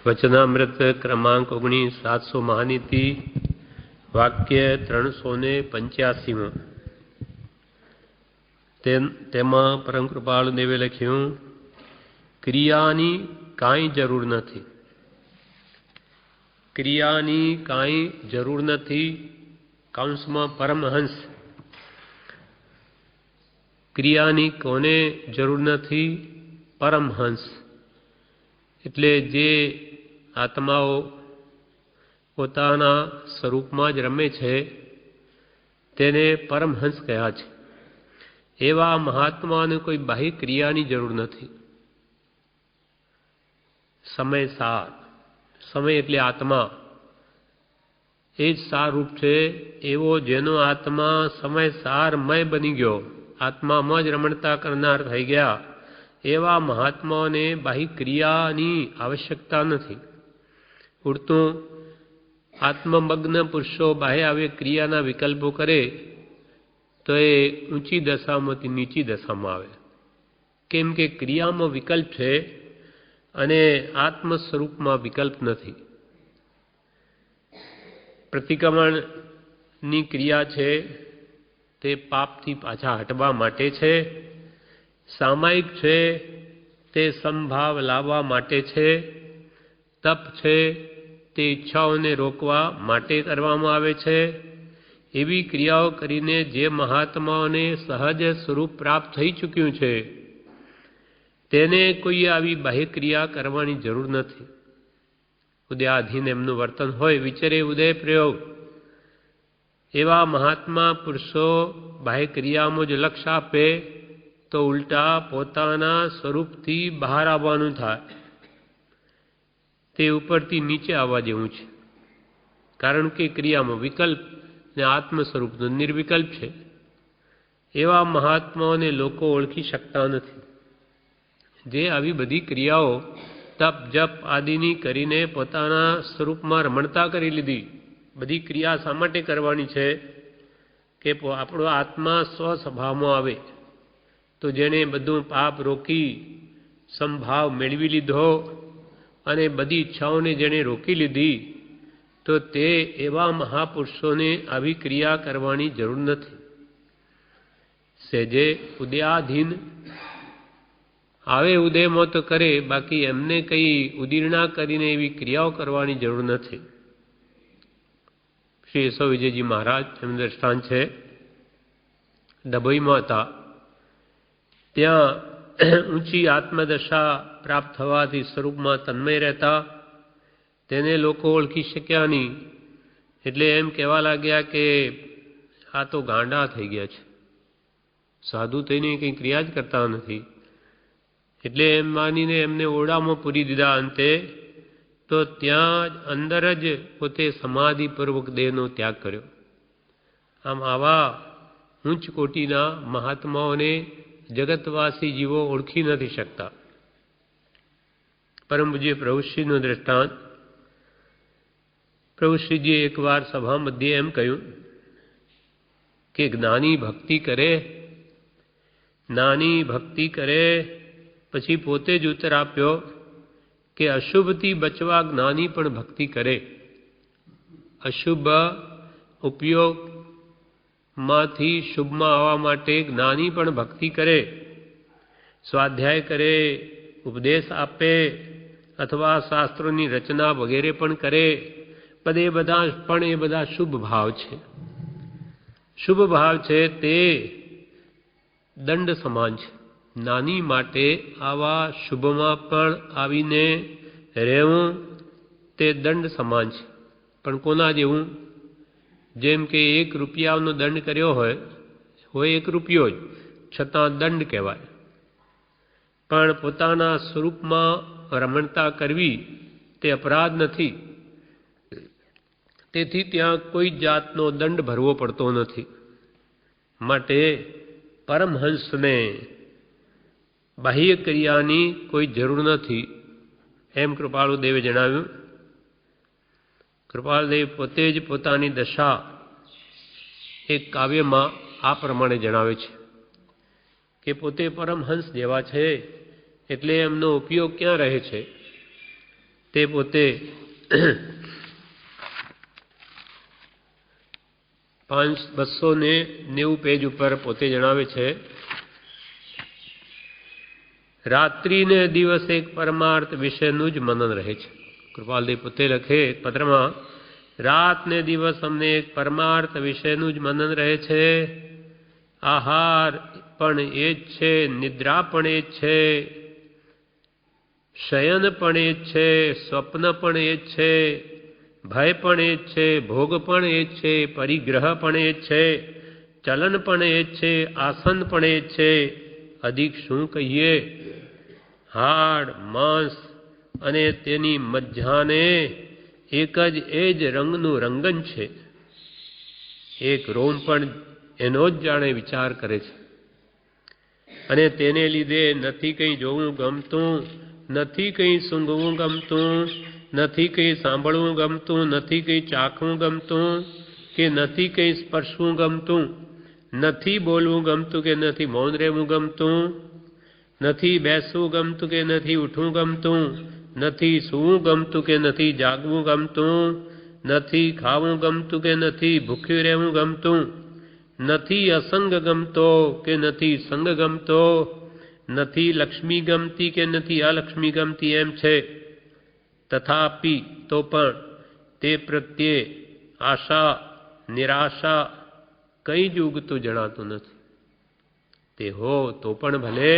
વચનામૃત ક્રમાંક 19 700 મહાનીતિ વાક્ય 385 તેમાં પરમ કૃપાળુ દેવે લખ્યું, ક્રિયાની કાંઈ જરૂર નથી. ક્રિયાની કાંઈ જરૂર નથી. કૌંસમાં પરમહંસ. ક્રિયાની કોને જરૂર નથી? પરમહંસ. એટલે જે આત્માઓ પોતાના સ્વરૂપમાં જ રમે છે તેને પરમહંસ કહ્યા છે. એવા મહાત્માને કોઈ બાહ્ય ક્રિયાની જરૂર નથી. સમય સાર. સમય એટલે આત્મા. એ જ સારરૂપ છે. એવો જેનો આત્મા સમય સારમય બની ગયો, આત્મામાં જ રમણતા કરનાર થઈ ગયા, એવા મહાત્માઓને બાહ્ય ક્રિયાની આવશ્યકતા નથી. ઉડતું આત્મમગ્ન પુરુષો બાહ્ય આવે ક્રિયાના વિકલ્પો કરે તો એ ઊંચી દશામાંથી નીચી દશામાં આવે. કેમ કે ક્રિયામાં વિકલ્પ છે અને આત્મ સ્વરૂપમાં વિકલ્પ નથી. પ્રતિક્રમણની ક્રિયા છે તે પાપથી પાછા હટવા માટે છે. સામાયિક છે તે સમભાવ લાવવા માટે છે. તપ છે તે ઈચ્છાઓને રોકવા માટે કરવામાં આવે છે. એવી ક્રિયાઓ કરીને જે મહાત્માઓને સહજ સ્વરૂપ પ્રાપ્ત થઈ ચૂક્યું છે તેને કોઈ આવી બાહ્ય ક્રિયા કરવાની જરૂર નથી. ઉદયાધીન એમનું વર્તન હોય, વિચરે ઉદય પ્રયોગ. એવા મહાત્મા પુરુષો બાહ્ય ક્રિયામાં જ લક્ષ્ય આપે તો ઉલટા પોતાના સ્વરૂપથી બહાર આવવાનું થાય. તે ઉપરથી નીચે આવવા જેવું છે. કારણ કે ક્રિયામાં વિકલ્પ ને આત્મ સ્વરૂપનો નિર્વિકલ્પ છે. એવા મહાત્માઓને લોકો ઓળખી શકતા નથી. જે આવી બધી ક્રિયાઓ તપ જપ આદિની કરીને પોતાના સ્વરૂપમાં રમણતા કરી લીધી. બધી ક્રિયા શા માટે કરવાની છે? કે આપણો આત્મા સ્વસ્વભાવમાં આવે. તો જેણે બધું પાપ રોકી સમભાવ મેળવી લીધો અને બધી ઈચ્છાઓને જેણે રોકી લીધી, તો તે એવા મહાપુરુષોને આવી ક્રિયા કરવાની જરૂર નથી. સહેજે ઉદયાધીન આવે ઉદયમાં તો કરે, બાકી એમને કંઈ ઉદીર્ણા કરીને એવી ક્રિયાઓ કરવાની જરૂર નથી. શ્રી યશો વિજયજી મહારાજ એમનું દ્રષ્ટાંત છે. ડભોઈમાં હતા. ત્યાં ઊંચી આત્મદશા પ્રાપ્ત થવાથી સ્વરૂપમાં તન્મય રહેતા. તેને લોકો ઓળખી શક્યા નહીં. એટલે એમ કહેવા લાગ્યા કે આ તો ગાંડા થઈ ગયા છે, સાધુ થઈને કંઈ ક્રિયા જ કરતા નથી. એટલે એમ માનીને એમને ઓરડામાં પૂરી દીધા. અંતે તો ત્યાં જ અંદર જ પોતે સમાધિપૂર્વક દેહનો ત્યાગ કર્યો. આમ આવા ઉચ્ચ કોટીના મહાત્માઓને જગતવાસી જીવો ઓળખી નથી શકતા. પરમ પૂજ્ય પ્રભુશ્રીનું દ્રષ્ટાંત. પ્રભુશ્રીજીએ એકવાર સભા મધ્યે એમ કહ્યું કે જ્ઞાની ભક્તિ કરે, જ્ઞાની ભક્તિ કરે, પછી પોતે જ ઉત્તર આપ્યો કે અશુભથી બચવા જ્ઞાની પણ ભક્તિ કરે. અશુભ ઉપયોગમાંથી શુભમાં આવવા માટે જ્ઞાની પણ ભક્તિ કરે. સ્વાધ્યાય કરે, ઉપદેશ આપે અથવા શાસ્ત્રોની રચના વગેરે પણ કરે. એ બધા શુભ ભાવ છે. શુભ ભાવ છે તે દંડ સમાન છે. જ્ઞાની માટે આવા શુભમાં પણ આવીને રહેવું તે દંડ સમાન છે. પણ કોના જેવું? જેમ કે 1 રૂપિયાનો દંડ કર્યો હોય 1 રૂપિયો જ, છતાં દંડ કહેવાય. પણ પોતાના સ્વરૂપમાં રમણતા કરવી તે અપરાધ નથી. તેથી ત્યાં કોઈ જાતનો દંડ ભરવો પડતો નથી. માટે પરમહંસને બાહ્ય ક્રિયાની કોઈ જરૂર નથી, એમ કૃપાળુ દેવે જણાવ્યું. કૃપાળુદેવ પોતે જ પોતાની દશા એક કાવ્યમાં આ પ્રમાણે જણાવે છે કે પોતે પરમહંસ જેવા છે એટલે એમનો ઉપયોગ ક્યાં રહે છે? તે પોતે 290 પેજ ઉપર પોતે જણાવે છે, રાત્રિ ને દિવસ એક પરમાર્થ વિશેનું જ મનન રહે છે. કૃપાલદેવ પોતે લખે પત્રમાં, રાત ને દિવસ અમને એક પરમાર્થ વિશેનું જ મનન રહે છે. આહાર પણ એ જ છે, નિદ્રા પણ એ જ છે, શયન પણ એ જ છે, સ્વપ્ન પણ એ જ છે, ભય પણ એ જ છે, ભોગ પણ એ જ છે, પરિગ્રહ પણ એ જ છે, ચલન પણ એ જ છે, આસન પણ એ જ છે. અધિક શું કહીએ? હાડ માંસ અને તેની મજ્જાને એક જ એ જ રંગનું રંગન છે. એક રોમ પણ એનો જ જાણે વિચાર કરે છે. અને તેને લીધે નથી કંઈ જોવું ગમતું, નથી કંઈ સૂંઘવું ગમતું, નથી કંઈ સાંભળવું ગમતું, નથી કંઈ ચાખવું ગમતું, કે નથી કંઈ સ્પર્શવું ગમતું, નથી બોલવું ગમતું કે નથી મૌન રહેવું ગમતું, નથી બેસવું ગમતું કે નથી ઉઠવું ગમતું, નથી સૂવું ગમતું કે નથી જાગવું ગમતું, નથી ખાવું ગમતું કે નથી ભૂખ્યું રહેવું ગમતું, નથી અસંગ ગમતો કે નથી સંગ ગમતો, નથી લક્ષ્મી ગમતી કે નથી અલક્ષ્મી ગમતી એમ છે. તથાપિ તો પણ તે પ્રત્યે આશા નિરાશા કંઈ જ ઉગતું જણાતું નથી. તે હો તો પણ ભલે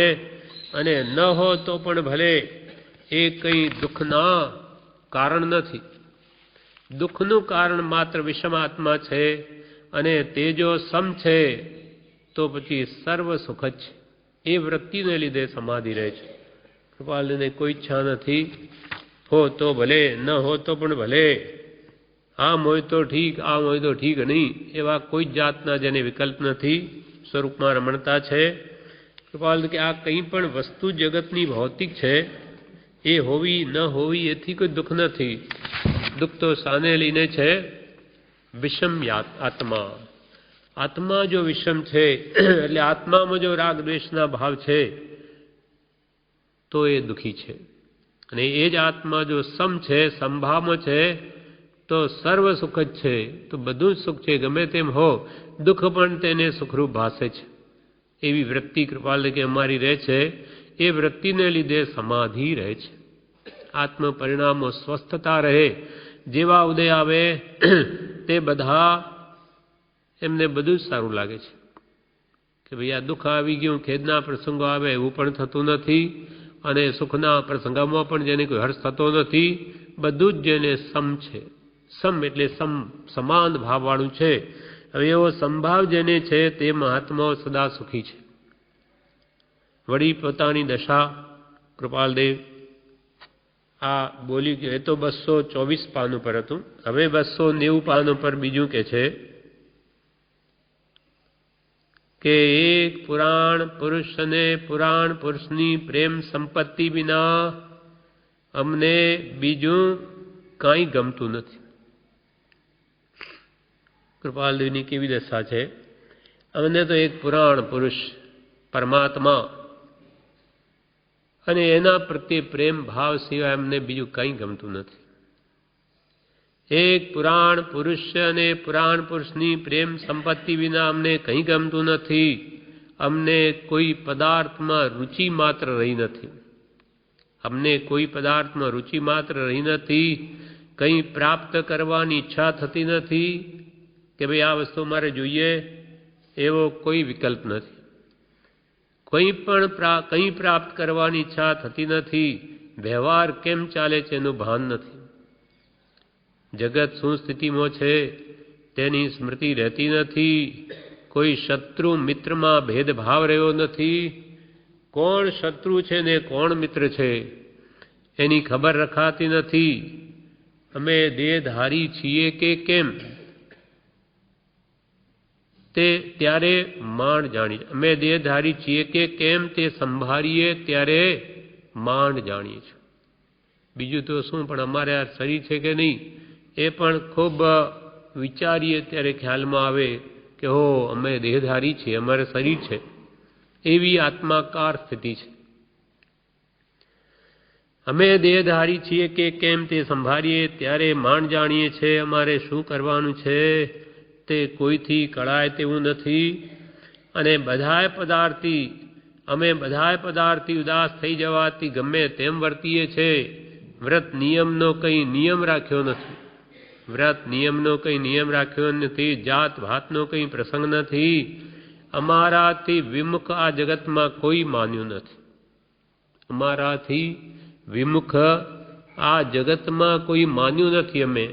અને ન હો તો પણ ભલે, એ કંઈ દુઃખના કારણ નથી. દુઃખનું કારણ માત્ર વિષમાત્મા છે, અને તે જો સમ છે તો પછી સર્વ સુખ જ છે. એ વૃત્તિને લીધે સમાધિ રહે છે. કૃપાલને કોઈ ઈચ્છા નથી. હો તો ભલે, ન હો તો પણ ભલે, આમ હોય તો ઠીક, આમ હોય તો ઠીક નહીં, એવા કોઈ જાતના જેને વિકલ્પ નથી. સ્વરૂપમાં રમણતા છે. કૃપાલ કે આ કંઈ પણ વસ્તુ જગતની ભૌતિક છે, એ હોવી ન હોવી એથી કોઈ દુઃખ નથી. દુઃખ તો સાને લઈને છે, વિષમ આત્મા. આત્મા જો વિષમ છે, એટલે આત્મામાં જો રાગ દ્વેષના ભાવ છે તો એ દુઃખી છે. અને એ જ આત્મા જો સમ છે, સંભાવમાં છે, તો સર્વ સુખ જ છે. તો બધું જ સુખ છે. ગમે તેમ હો, દુઃખ પણ તેને સુખરૂપ ભાસે છે. એવી વૃત્તિ કૃપાલ કે અમારી રહે છે. એ વૃત્તિને લીધે સમાધિ રહે છે. આત્મ પરિણામો સ્વસ્થતા રહે. જેવા ઉદય આવે તે બધા એમને બધું જ સારું લાગે છે કે ભાઈ આ દુઃખ આવી ગયું, ખેદના પ્રસંગો આવે એવું પણ થતું નથી, અને સુખના પ્રસંગોમાં પણ જેને કોઈ હર્ષ થતો નથી. બધું જ જેને સમ છે, સમ એટલે સમાન ભાવવાળું છે. હવે એવો સંભાવ જેને છે તે મહાત્માઓ સદા સુખી છે. વળી પોતાની દશા કૃપાલદેવ આ બોલી ગયો. એ તો 224 પાન ઉપર હતું. હવે 290 પાન ઉપર બીજું કે છે કે એક પુરાણ પુરુષ અને પુરાણ પુરુષની પ્રેમ સંપત્તિ વિના અમને બીજું કાંઈ ગમતું નથી. કૃપાલદેવની કેવી દશા છે! અમને તો એક પુરાણ પુરુષ પરમાત્મા અને એના પ્રત્યે પ્રેમ ભાવ સિવાય અમને બીજું કંઈ ગમતું નથી. એક પુરાણ પુરુષ અને પુરાણ પુરુષની પ્રેમ સંપત્તિ વિના અમને કંઈ ગમતું નથી. અમને કોઈ પદાર્થમાં રુચિ માત્ર રહી નથી. અમને કોઈ પદાર્થમાં રુચિ માત્ર રહી નથી. કંઈ પ્રાપ્ત કરવાની ઈચ્છા થતી નથી કે ભાઈ આ વસ્તુ મારે જોઈએ, એવો કોઈ વિકલ્પ નથી. કંઈ પ્રાપ્ત કરવાની ઈચ્છા થતી નથી. વ્યવહાર કેમ ચાલે છે એનું ભાન નથી. જગત શું સ્થિતિમાં છે તેની સ્મૃતિ રહેતી નથી. કોઈ શત્રુ મિત્રમાં ભેદભાવ રહ્યો નથી. કોણ શત્રુ છે ને કોણ મિત્ર છે એની ખબર રખાતી નથી. અમે દેહધારી છીએ કે કેમ તે ત્યારે માંડ જાણીએ. અમે દેહધારી છીએ કે કેમ તે સંભાળીએ ત્યારે માંડ જાણીએ છીએ. બીજું તો શું, પણ અમારે આ શરીર છે કે નહીં એ પણ ખૂબ વિચારીએ ત્યારે ખ્યાલમાં આવે કે હો અમે દેહધારી છીએ, અમારે શરીર છે. એવી આત્માકાર સ્થિતિ છે. અમે દેહધારી છીએ કે કેમ તે સંભાળીએ ત્યારે માંડ જાણીએ છે અમારે શું કરવાનું છે તે કોઈથી કળાય તેવું નથી. અને બધાય પદાર્થથી ઉદાસ થઈ જવાથી ગમે તેમ વર્તીએ છે. વ્રત નિયમનો કંઈ નિયમ રાખ્યો નથી. જાત ભાતનો કંઈ પ્રસંગ નથી. અમારાથી વિમુખ આ જગતમાં કોઈ માન્યું નથી. અમારાથી વિમુખ આ જગતમાં કોઈ માન્યું નથી. અમે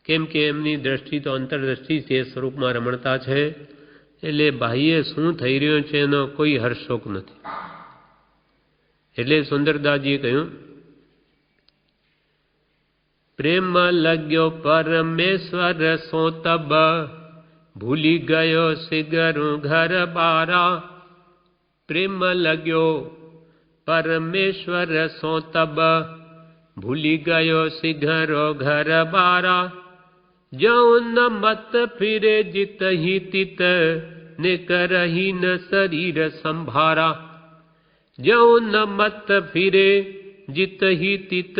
કેમ કે એમની દ્રષ્ટિ તો અંતરદ્રષ્ટિ છે, સ્વરૂપમાં રમણતા છે. એટલે બાહ્ય શું થઈ રહ્યું છે એનો કોઈ હર્ષશોક નથી. એટલે સુંદરદાસજીએ કહ્યું, પ્રેમ લગ્યો પરમેશ્વર સો તબ, ભૂલી ગયો સિગરું ઘર બારા. પ્રેમ લગ્યો પરમેશ્વર સો તબ, ભૂલી ગયો સિગરો ઘર બારા. જૌ ન મત ફિરે જીત હી તિત, ને કરહી ન શરીર સંભારા. જૌ ન મત ફિરે જીત હી તિત,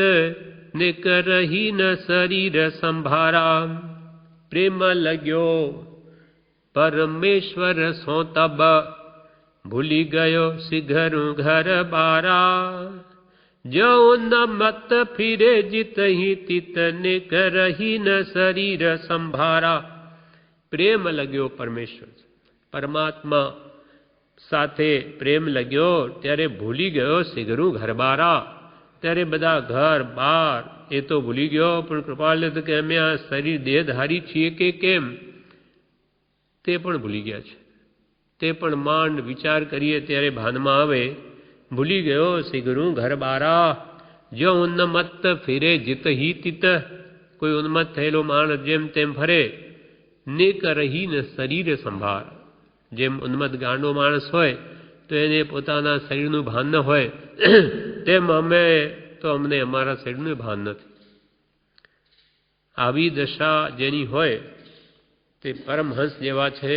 ને કરહી ન શરીર સંભારા. પ્રેમ લગ્યો પરમેશ્વર સો તબ, ભૂલી ગયો સિઘરું ઘર બારા. જૌ ન મત ફિરે જીત હી તિત, ને કરહી ન શરીર સંભારા. પ્રેમ લગ્યો પરમેશ્વર, પરમાત્મા સાથે પ્રેમ લગ્યો ત્યારે ભૂલી ગયો સિઘરું ઘર બારા. ત્યારે બધા ઘર બાર એ તો ભૂલી ગયો, પણ કૃપાલ તો કે અમે આ શરીર દેહધારી છીએ કે કેમ તે પણ ભૂલી ગયા છે. તે પણ માંડ વિચાર કરીએ ત્યારે ભાનમાં આવે. ભૂલી ગયો સિગરું ઘર બારા. જો ઉન્મત્ત ફિરે જીત હી તિત, કોઈ ઉન્મત્ત થયેલો માણસ જેમ તેમ ફરે. ને કરહી ને શરીર સંભાર, જેમ ઉન્મત્ત ગાંડો માણસ હોય તો એને પોતાના શરીરનું ભાન ન હોય, તેમ અમે તો અમને અમારા શરીરનું ભાન નથી. આવી દશા જેની હોય તે પરમહંસ જેવા છે,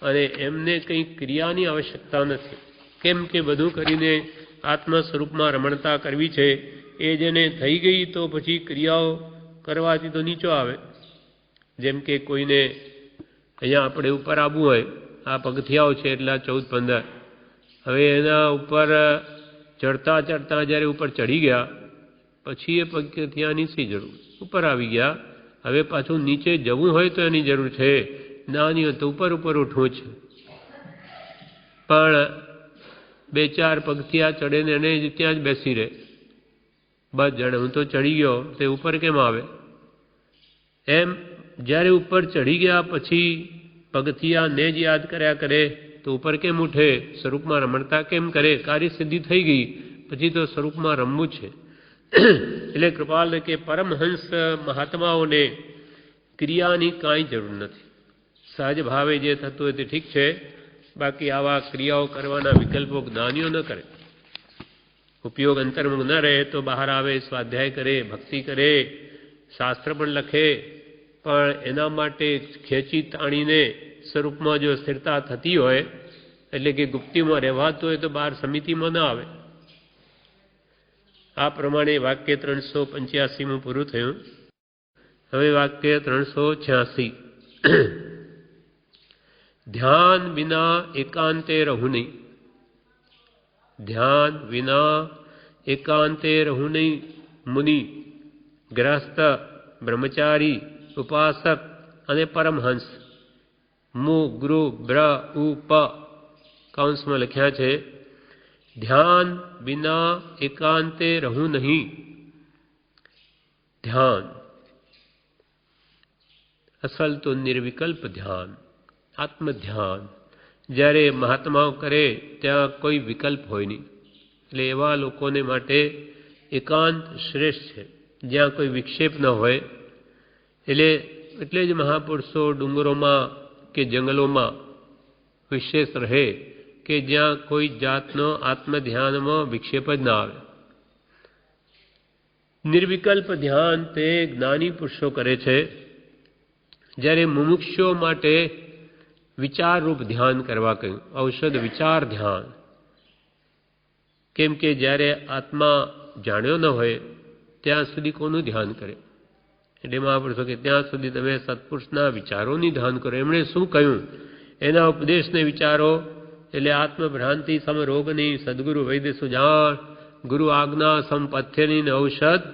અને એમને કંઈ ક્રિયાની આવશ્યકતા નથી. કેમ કે બધું કરીને આત્મ સ્વરૂપમાં રમણતા કરવી છે. એ જેને થઈ ગઈ તો પછી ક્રિયાઓ કરવાથી તો નીચો આવે. જેમ કે કોઈને અહીંયા આપણે ઉપર આવવું હોય, આ પગથિયાઓ છે એટલા 14-15, હવે એના ઉપર ચડતા જ્યારે ઉપર ચડી ગયા પછી એ પગથિયાની શી જરૂર, ઉપર આવી ગયા. હવે પાછું નીચે જવું હોય તો એની જરૂર છે, નાની હોય તો ઉપર ઉઠવું છે. પણ 2-4 પગથિયા ચડે ને એને ત્યાં જ બેસી રહે. બસ જાણે હું તો ચડી ગયો, તે ઉપર કેમ આવે? એમ જ્યારે ઉપર ચડી ગયા પછી પગથિયાને જ યાદ કર્યા કરે તો ઉપર કેમ ઉઠે? સ્વરૂપમાં રમણતા કેમ કરે? કાર્યસિદ્ધિ થઈ ગઈ પછી તો સ્વરૂપમાં રમવું છે. એટલે કૃપાલ કે પરમહંસ મહાત્માઓને ક્રિયાની કાંઈ જરૂર નથી. સહજ ભાવે જે થતું હોય તે ઠીક છે, બાકી આવા ક્રિયાઓ કરવાના વિકલ્પો જ્ઞાનીઓ ન કરે. ઉપયોગ અંતર્મુખ ન રહે તો બહાર આવે, સ્વાધ્યાય કરે, ભક્તિ કરે, શાસ્ત્ર પણ લખે, પણ એના માટે ખેંચી તાણીને સ્વરૂપમાં જો સ્થિરતા થતી હોય, એટલે કે ગુપ્તિમાં રહેવાતું હોય તો બહાર સમિતિમાં ન આવે. આ પ્રમાણે વાક્ય 385 પૂરું થયું. હવે વાક્ય 386. ધ્યાન વિના એકાંતે રહું નહીં. ધ્યાન વિના એકાંતે રહું નહીં. મુનિ, ગ્રસ્ત, બ્રહ્મચારી, ઉપાસક અને પરમહંસ. મુ, ગુરુ, બ્ર, ઉ, પ કૌંસમાં લખ્યા છે. ધ્યાન વિના એકાંતે રહું નહીં. ધ્યાન અસલ તો નિર્વિકલ્પ ધ્યાન, આત્મધ્યાન. જ્યારે મહાત્માઓ કરે ત્યાં કોઈ વિકલ્પ હોય નહીં. એટલે એવા લોકોને માટે એકાંત શ્રેષ્ઠ છે, જ્યાં કોઈ વિક્ષેપ ન હોય. એટલે જ મહાપુરુષો ડુંગરોમાં કે જંગલોમાં વિશેષ રહે કે જ્યાં કોઈ જાતનો આત્મધ્યાનમાં વિક્ષેપ જ ના આવે. નિર્વિકલ્પ ધ્યાન તે જ્ઞાની પુરુષો કરે છે. જ્યારે મુમુક્ષુઓ માટે વિચારરૂપ ધ્યાન કરવા કહ્યું, ઔષધ વિચાર ધ્યાન. કેમ કે જ્યારે આત્મા જાણ્યો ન હોય ત્યાં સુધી કોનું ધ્યાન કરે? એટલે મહાપુરુષો કે ત્યાં સુધી તમે સત્પુરુષના વિચારોની ધ્યાન કરો. એમણે શું કહ્યું એના ઉપદેશને વિચારો. એટલે આત્મભ્રાંતિ સમ રોગની, સદગુરુ વૈદ્ય સુજાણ, ગુરુ આજ્ઞા સમ પથ્યની ને ઔષધ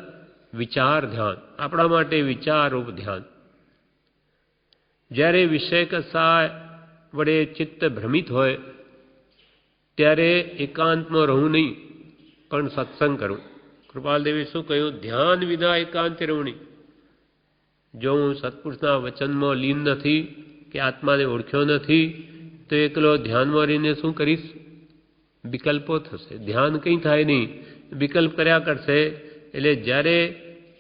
વિચાર ધ્યાન. આપણા માટે વિચારરૂપ ધ્યાન. જ્યારે વિષય કસાય વડે ચિત્ત ભ્રમિત હોય ત્યારે એકાંતમાં રહું નહીં, પણ સત્સંગ કરું. કૃપાલદેવી શું કહ્યું? ધ્યાન વિના એકાંતે રહું નહીં. જો હું સત્પુરુષના વચનમાં લીન નથી કે આત્માને ઓળખ્યો નથી તો એકલો ધ્યાનમાં રહીને શું કરીશ? વિકલ્પો થશે. ધ્યાન કંઈ થાય નહીં, વિકલ્પ કર્યા કરશે. એટલે જ્યારે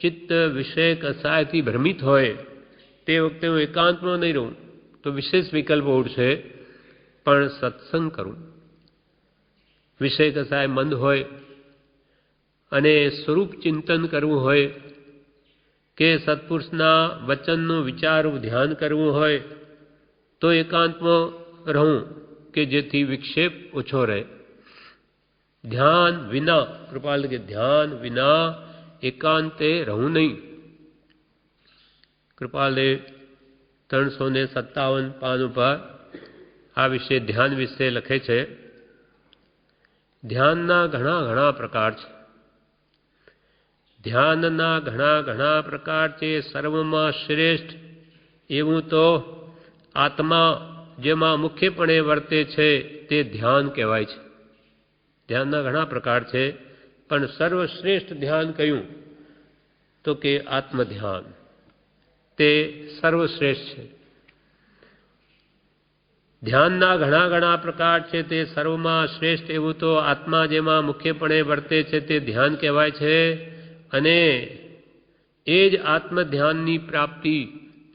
ચિત્ત વિષય કસાયથી ભ્રમિત હોય તે વખતે હું એકાંતમાં નહીં રહું તો વિશેષ વિકલ્પો ઉઠશે, પણ સત્સંગ કરું. વિષય કસાય મંદ હોય અને સ્વરૂપ ચિંતન કરવું હોય કે સત્પુરુષના વચનનું વિચારવું ધ્યાન કરવું હોય તો એકાંતમાં રહું કે જેથી વિક્ષેપ ઓછો રહે. ધ્યાન વિના, કૃપાલ કે ધ્યાન વિના એકાંતે રહું નહીં. કૃપાલે 357 પાન ઉપર આ વિશે ધ્યાન વિશે લખે છે. ધ્યાનના ઘણા પ્રકાર છે. ધ્યાનના ઘણા પ્રકાર છે. સર્વમાં શ્રેષ્ઠ એવું તો આત્મા જેમાં મુખ્યપણે વર્તે છે તે ધ્યાન કહેવાય છે. ધ્યાનના ઘણા પ્રકાર છે, પણ સર્વશ્રેષ્ઠ ધ્યાન કયું? તો કે આત્મધ્યાન. તે સર્વશ્રેષ્ઠ છે. ધ્યાનના ઘણા પ્રકાર છે. તે સર્વમાં શ્રેષ્ઠ એવું તો આત્મા જેમાં મુખ્યપણે વર્તે છે તે ધ્યાન કહેવાય છે. અને એ જ આત્મધ્યાનની પ્રાપ્તિ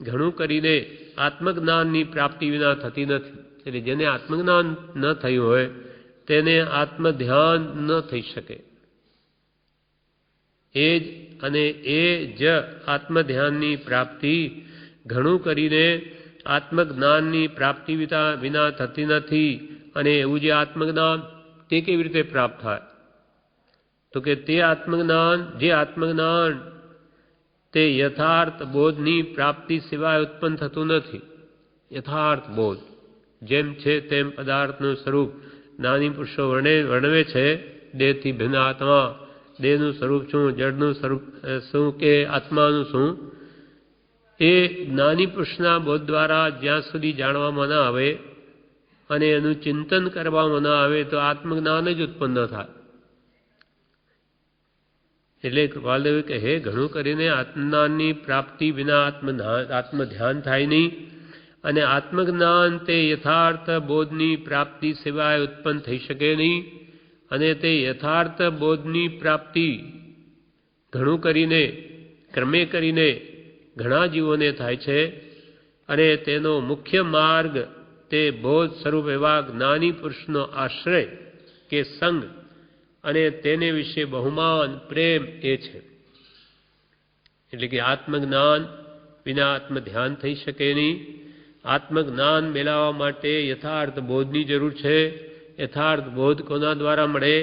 ઘણું કરીને આત્મજ્ઞાનની પ્રાપ્તિ વિના થતી નથી. એટલે જેને આત્મજ્ઞાન ન થયું હોય તેને આત્મધ્યાન ન થઈ શકે. એ જ આત્મધ્યાનની પ્રાપ્તિ ઘણું કરીને આત્મજ્ઞાનની પ્રાપ્તિ વિના થતી નથી. અને એવું જે આત્મજ્ઞાન તે કેવી રીતે પ્રાપ્ત થાય? તો કે તે આત્મજ્ઞાન તે યથાર્થ બોધની પ્રાપ્તિ સિવાય ઉત્પન્ન થતું નથી. યથાર્થ બોધ જેમ છે તેમ પદાર્થનું સ્વરૂપ જ્ઞાની પુરુષો વર્ણવે છે. દેહથી ભિન્ન આત્મા, દેહનું સ્વરૂપ શું, જળનું સ્વરૂપ શું કે આત્માનું શું, એ જ્ઞાની પુરુષના બોધ દ્વારા જ્યાં સુધી જાણવામાં ન આવે અને એનું ચિંતન કરવામાં ન આવે તો આત્મજ્ઞાન જ ઉત્પન્ન થાય. એટલે કૃપાલદેવ કહે ઘણું કરીને આત્મજ્ઞાનની પ્રાપ્તિ વિના આત્મધ્યાન થાય નહીં. અને આત્મજ્ઞાન તે યથાર્થ બોધની પ્રાપ્તિ સિવાય ઉત્પન્ન થઈ શકે નહીં. અને તે યથાર્થ બોધની પ્રાપ્તિ ઘણું કરીને ક્રમે કરીને ઘણા જીવોને થાય છે. અને તેનો મુખ્ય માર્ગ તે બોધ સ્વરૂપ એવા જ્ઞાની પુરુષનો આશ્રય કે સંગ અને તેને વિશે બહુમાન પ્રેમ એ છે. એટલે કે આત્મજ્ઞાન વિના આત્મધ્યાન થઈ શકે નહીં. આત્મજ્ઞાન મેળવવા માટે યથાર્થ બોધની જરૂર છે. યથાર્થ બોધ કોના દ્વારા મળે?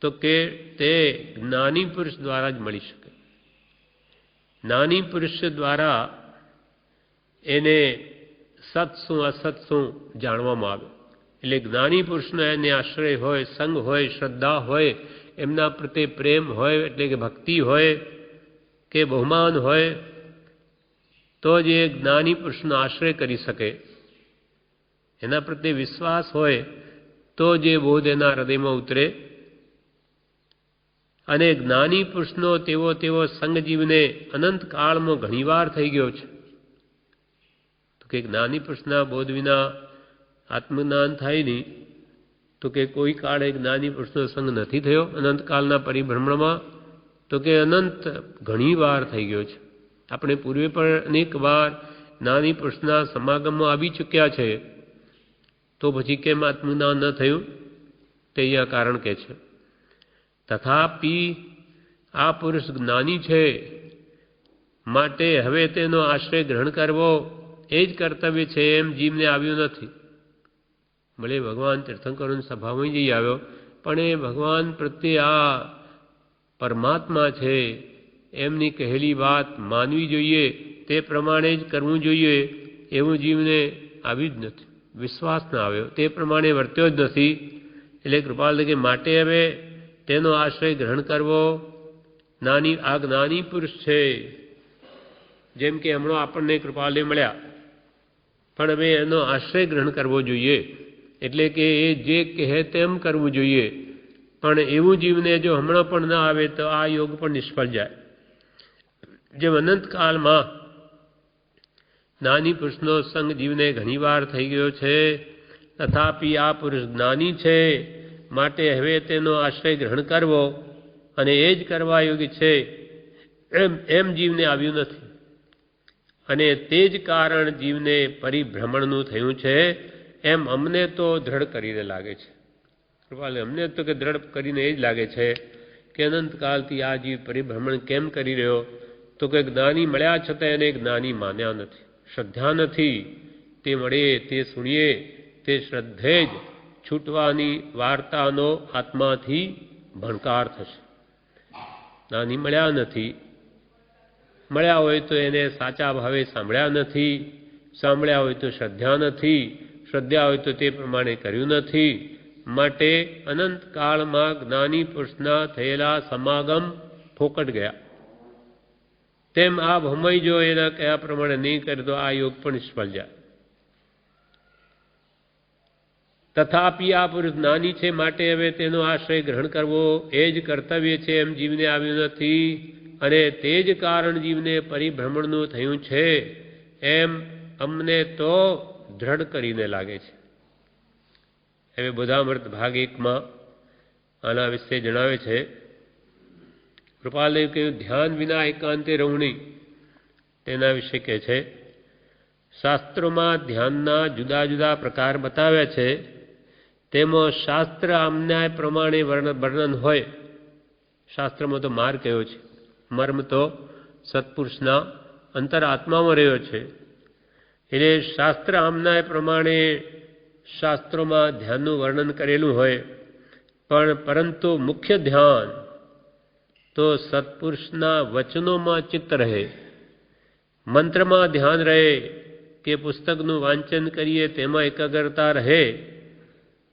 તો કે તે જ્ઞાની પુરુષ દ્વારા જ મળી શકે. જ્ઞાની પુરુષ દ્વારા એને સત શું અસત શું જાણવામાં આવે. એટલે જ્ઞાની પુરુષનો એને આશ્રય હોય, સંગ હોય, શ્રદ્ધા હોય, એમના પ્રત્યે પ્રેમ હોય, એટલે કે ભક્તિ હોય કે બહુમાન હોય તો જ એ જ્ઞાની પુરુષનો આશ્રય કરી શકે. એના પ્રત્યે વિશ્વાસ હોય તો જે બોધ એના હૃદયમાં ઉતરે. અને જ્ઞાની પુરુષનો તેવો સંગજીવને અનંત કાળમાં ઘણીવાર થઈ ગયો છે. તો કે જ્ઞાની પુરુષના બોધ વિના આત્મજ્ઞાન થાય નહીં. તો કે કોઈ કાળે જ્ઞાની પુરુષનો સંગ નથી થયો અનંતકાળના પરિભ્રમણમાં? તો કે અનંત ઘણી વાર થઈ ગયો છે. આપણે પૂર્વે પણ અનેક વાર જ્ઞાની પુરુષના સમાગમમાં આવી ચૂક્યા છે. તો પછી કેમ આત્મજ્ઞાન ન થયું? તે અહીંયા કારણ કે છે. તથાપી આ પુરુષ જ્ઞાની છે માટે હવે તેનો આશ્રય ગ્રહણ કરવો એ જ કર્તવ્ય છે એમ જીવને આવ્યું નથી. ભલે ભગવાન તીર્થંકરોની સભામાં જઈ આવ્યો, પણ એ ભગવાન પ્રત્યે આ પરમાત્મા છે એમની કહેલી વાત માનવી જોઈએ, તે પ્રમાણે જ કરવું જોઈએ એવું જીવને આવ્યું જ નથી, વિશ્વાસ ના આવ્યો, તે પ્રમાણે વર્ત્યો જ નથી. એટલે કૃપાલ કે માટે હવે તેનો આશ્રય ગ્રહણ કરવો. આ જ્ઞાની પુરુષ છે, જેમ કે હમણાં આપણને કૃપાલને મળ્યા, પણ હવે એનો આશ્રય ગ્રહણ કરવો જોઈએ. એટલે કે એ જે કહે તેમ કરવું જોઈએ. પણ એવું જીવને જો હમણાં પણ ના આવે તો આ યોગ પણ નિષ્ફળ જાય. જેમ અનંતકાળમાં જ્ઞાની પુરુષનો સંગ જીવને ઘણીવાર થઈ ગયો છે, તથાપિ આ પુરુષ જ્ઞાની છે, માટે હવે તેનો આશ્રય ગ્રહણ કરવો અને એ જ કરવા યોગ્ય છે એમ જીવને આવ્યું નથી. અને તે જ કારણ જીવને પરિભ્રમણનું થયું છે એમ અમને તો દ્રઢ કરીને લાગે છે. કૃપાલે અમને તો કે દ્રઢ કરીને એ જ લાગે છે કે અનંતકાલથી આ જીવ પરિભ્રમણ કેમ કરી રહ્યો, તો કે જ્ઞાની મળ્યા છતાં એને જ્ઞાની માન્યા નથી, શ્રદ્ધા નથી. તે મળે તે સુણીએ તે શ્રદ્ધે જ છૂટવાની વાર્તાનો આત્માથી ભણકાર થશે. જ્ઞાની મળ્યા નથી, મળ્યા હોય તો એને સાચા ભાવે સાંભળ્યા નથી, સાંભળ્યા હોય તો શ્રદ્ધા નથી, શ્રદ્ધા હોય તો તે પ્રમાણે કર્યું નથી. માટે અનંતકાળમાં જ્ઞાની પુરુષના થયેલા સમાગમ ફોકટ ગયા. તેમ આ ભમય જો એના કયા પ્રમાણે નહીં કરે તો આ યોગ પણ નિષ્ફળ જાય. તથાપિ આ પુરુષ જ્ઞાની છે, માટે હવે તેનો આશ્રય ગ્રહણ કરવો એ જ કર્તવ્ય છે એમ જીવને આવ્યું નથી. અને તે જ કારણ જીવને પરિભ્રમણનું થયું છે એમ અમને તો દ્રઢ કરીને લાગે છે. હવે બોધામૃત ભાગ 1માં આના વિશે જણાવે છે. કૃપાલદેવ કહ્યું ધ્યાન વિના એકાંતે રહેવું નહીં, તેના વિશે કહે છે. શાસ્ત્રોમાં ધ્યાનના જુદા જુદા પ્રકાર બતાવ્યા છે. તેમાં શાસ્ત્ર આમન્યાય પ્રમાણે વર્ણન હોય. શાસ્ત્રમાં તો માર્ગ કયો છે, મર્મ તો સત્પુરુષના અંતરાત્મામાં રહ્યો છે. એટલે શાસ્ત્ર આમન્યાય પ્રમાણે શાસ્ત્રોમાં ધ્યાનનું વર્ણન કરેલું હોય, પણ પરંતુ મુખ્ય ધ્યાન તો સત્પુરુષના વચનોમાં ચિત્ત રહે, મંત્રમાં ધ્યાન રહે કે પુસ્તકનું વાંચન કરીએ તેમાં એકાગ્રતા રહે,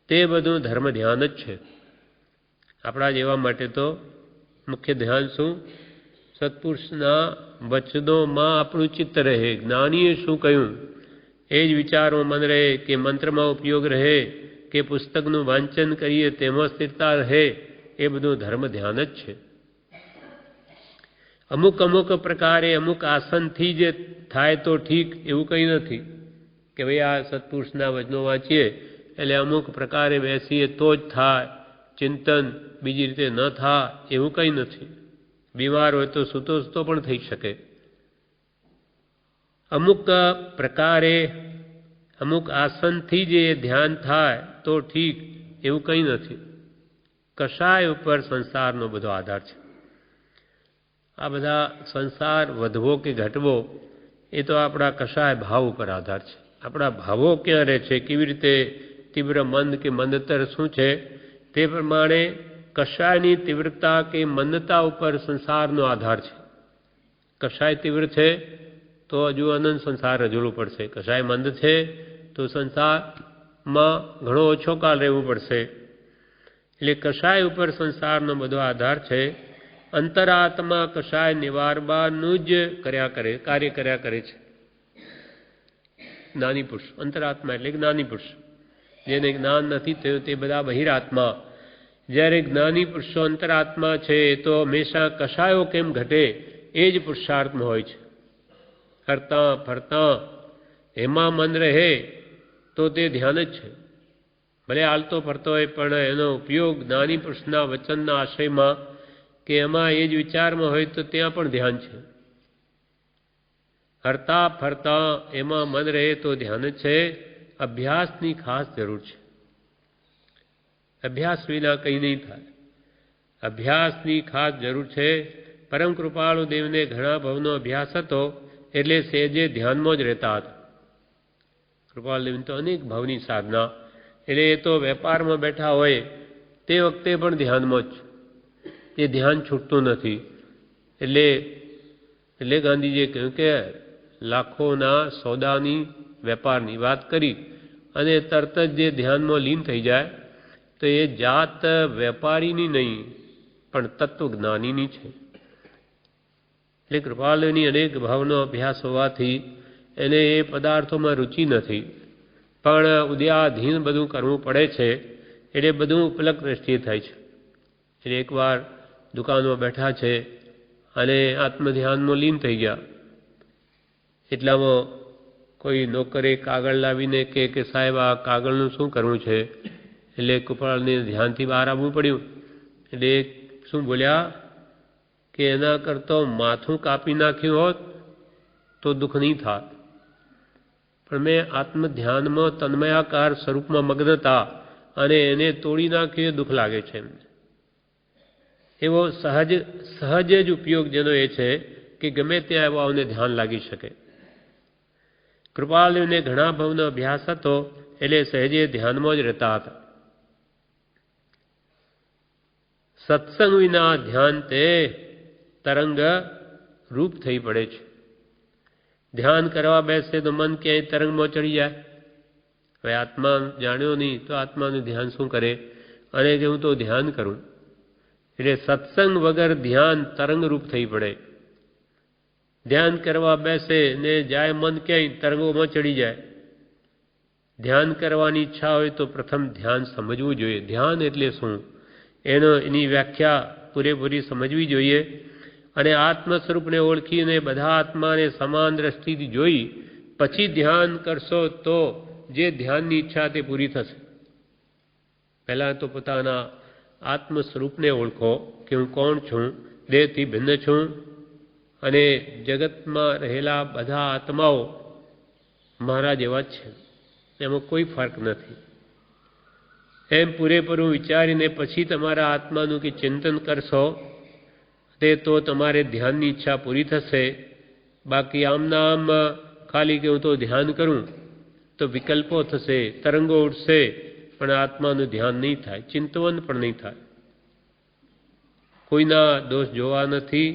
તે બધું ધર્મ ધ્યાન જ છે. આપણા જેવા માટે તો મુખ્ય ધ્યાન શું? સત્પુરુષના વચનોમાં આપણું ચિત્ત રહે, જ્ઞાનીએ શું કહ્યું એ જ વિચારો મન રહે, કે મંત્રમાં ઉપયોગ રહે કે પુસ્તકનું વાંચન કરીએ તેમાં સ્થિરતા રહે, એ બધું ધર્મ ધ્યાન જ છે. અમુક અમુક પ્રકારે અમુક આસનથી જે થાય તો ઠીક એવું કંઈ નથી કે ભાઈ આ સત્પુરુષના વચનો વાંચીએ એટલે અમુક પ્રકારે બેસીએ તો જ થાય ચિંતન, બીજી રીતે ન થાય એવું કંઈ નથી. બીમાર હોય તો સૂતો સૂતો પણ થઈ શકે. અમુક પ્રકારે અમુક આસનથી જે ધ્યાન થાય તો ઠીક એવું કંઈ નથી. કશાય ઉપર સંસારનો બધો આધાર છે. આ બધા સંસાર વધવો કે ઘટવો એ તો આપણા કશાય ભાવ ઉપર આધાર છે. આપણા ભાવો ક્યાં રહે છે, કેવી રીતે તીવ્ર મંદ કે મંદતર શું છે, તે પ્રમાણે કશાયની તીવ્રતા કે મંદતા ઉપર સંસારનો આધાર છે. કશાય તીવ્ર છે તો હજુ અનંત સંસાર રજૂવું પડશે, કશાય મંદ છે તો સંસારમાં ઘણો ઓછો કાળ રહેવું પડશે. એટલે કશાય ઉપર સંસારનો બધો આધાર છે. અંતરાત્મા કશાય નિવારવાનું જ કાર્ય કર્યા કરે છે. જ્ઞાની પુરુષ અંતરાત્મા એટલે જ્ઞાની પુરુષ, જેને જ્ઞાન નથી થયું તે બધા બહિરાત્મા. જ્યારે જ્ઞાની પુરુષો અંતરાત્મા છે તો હંમેશા કશાયો કેમ ઘટે એ જ પુરુષાર્થમાં હોય છે. ફરતા ફરતા એમાં મન રહે તો તે ધ્યાન જ છે. ભલે હાલતો ફરતો હોય પણ એનો ઉપયોગ જ્ઞાની પુરુષના વચનના આશયમાં કે એમાં એ જ વિચારમાં હોય તો ત્યાં પણ ધ્યાન છે. હરતા ફરતા એમાં મન રહે તો ધ્યાન જ છે. અભ્યાસની ખાસ જરૂર છે. અભ્યાસ વિના કંઈ નહીં થાય. અભ્યાસની ખાસ જરૂર છે. પરમ કૃપાળુ દેવને ઘણા ભવનો અભ્યાસ હતો એટલે સહેજે ધ્યાનમાં જ રહેતા હતા. કૃપાળુ દેવને તો અનેક ભવની સાધના, એટલે એ તો વેપારમાં બેઠા હોય તે વખતે પણ ધ્યાનમાં જ, એ ધ્યાન છૂટતું નથી. એટલે ગાંધીજીએ કહ્યું કે લાખોના સોદાની વેપારની વાત કરી અને તરત જ જે ધ્યાનમાં લીન થઈ જાય તો એ જાત વેપારીની નહીં પણ તત્વજ્ઞાનીની છે. એટલે કૃપાલુની અનેક ભાવનો અભ્યાસ હોવાથી એને એ પદાર્થોમાં રુચિ નથી, પણ ઉદ્યાધીન બધું કરવું પડે છે એટલે બધું ઉપલક દ્રષ્ટિએ થાય છે. એટલે એકવાર દુકાનમાં બેઠા છે અને આત્મધ્યાનમાં લીન થઈ ગયા. એટલામાં કોઈ નોકરે કાગળ લાવીને કે સાહેબ આ કાગળનું શું કરવું છે? એટલે કૃપાળને ધ્યાનથી બહાર આવવું પડ્યું. એટલે શું બોલ્યા કે એના કરતો માથું કાપી નાખ્યું હોત તો દુઃખ નહીં થાત, પણ મેં આત્મધ્યાનમાં તન્મયાકાર સ્વરૂપમાં મગ્ન હતા અને એને તોડી નાખ્યું એ દુઃખ લાગે છે. એવો સહજ જ ઉપયોગ જેનો એ છે કે ગમે ત્યાં એવાઓને ધ્યાન લાગી શકે. કૃપાલુને ઘણા ભાવનો અભ્યાસ હતો એટલે સહેજે ધ્યાનમાં જ રહેતા હતા. સત્સંગ વિના ધ્યાન તે તરંગ રૂપ થઈ પડે છે. ધ્યાન કરવા બેસે તો મન ક્યાંય તરંગમાં ચડી જાય. હવે આત્મા જાણ્યો નહીં તો આત્માનું ધ્યાન શું કરે? અને કે હું તો ધ્યાન કરું. એટલે સત્સંગ વગર ધ્યાન તરંગરૂપ થઈ પડે. ધ્યાન કરવા બેસે ને જાય મન ક્યાંય તરંગોમાં ચડી જાય. ધ્યાન કરવાની ઈચ્છા હોય તો પ્રથમ ધ્યાન સમજવું જોઈએ. ધ્યાન એટલે શું એની વ્યાખ્યા પૂરેપૂરી સમજવી જોઈએ. અને આત્મ સ્વરૂપને ઓળખીને બધા આત્માને સમાન દ્રષ્ટિથી જોઈ પછી ધ્યાન કરશો તો જે ધ્યાનની ઈચ્છા તે પૂરી થશે. પહેલાં તો પોતાના આત્મ સ્વરૂપને ઓળખો કે હું કોણ છું, દેહથી ભિન્ન છું અને જગતમાં રહેલા બધા આત્માઓ મારા જેવા જ છે, એમાં કોઈ ફર્ક નથી. એમ પૂરેપૂરું વિચારીને પછી તમારા આત્માનું કે ચિંતન કરશો તે તો તમારે ધ્યાનની ઈચ્છા પૂરી થશે. બાકી આમના આમ ખાલી કે હું તો ધ્યાન કરું તો વિકલ્પો થશે, તરંગો ઉઠશે, પણ આત્માનું ધ્યાન નહીં થાય, ચિંતવન પણ નહીં થાય. કોઈના દોષ જોવા નથી.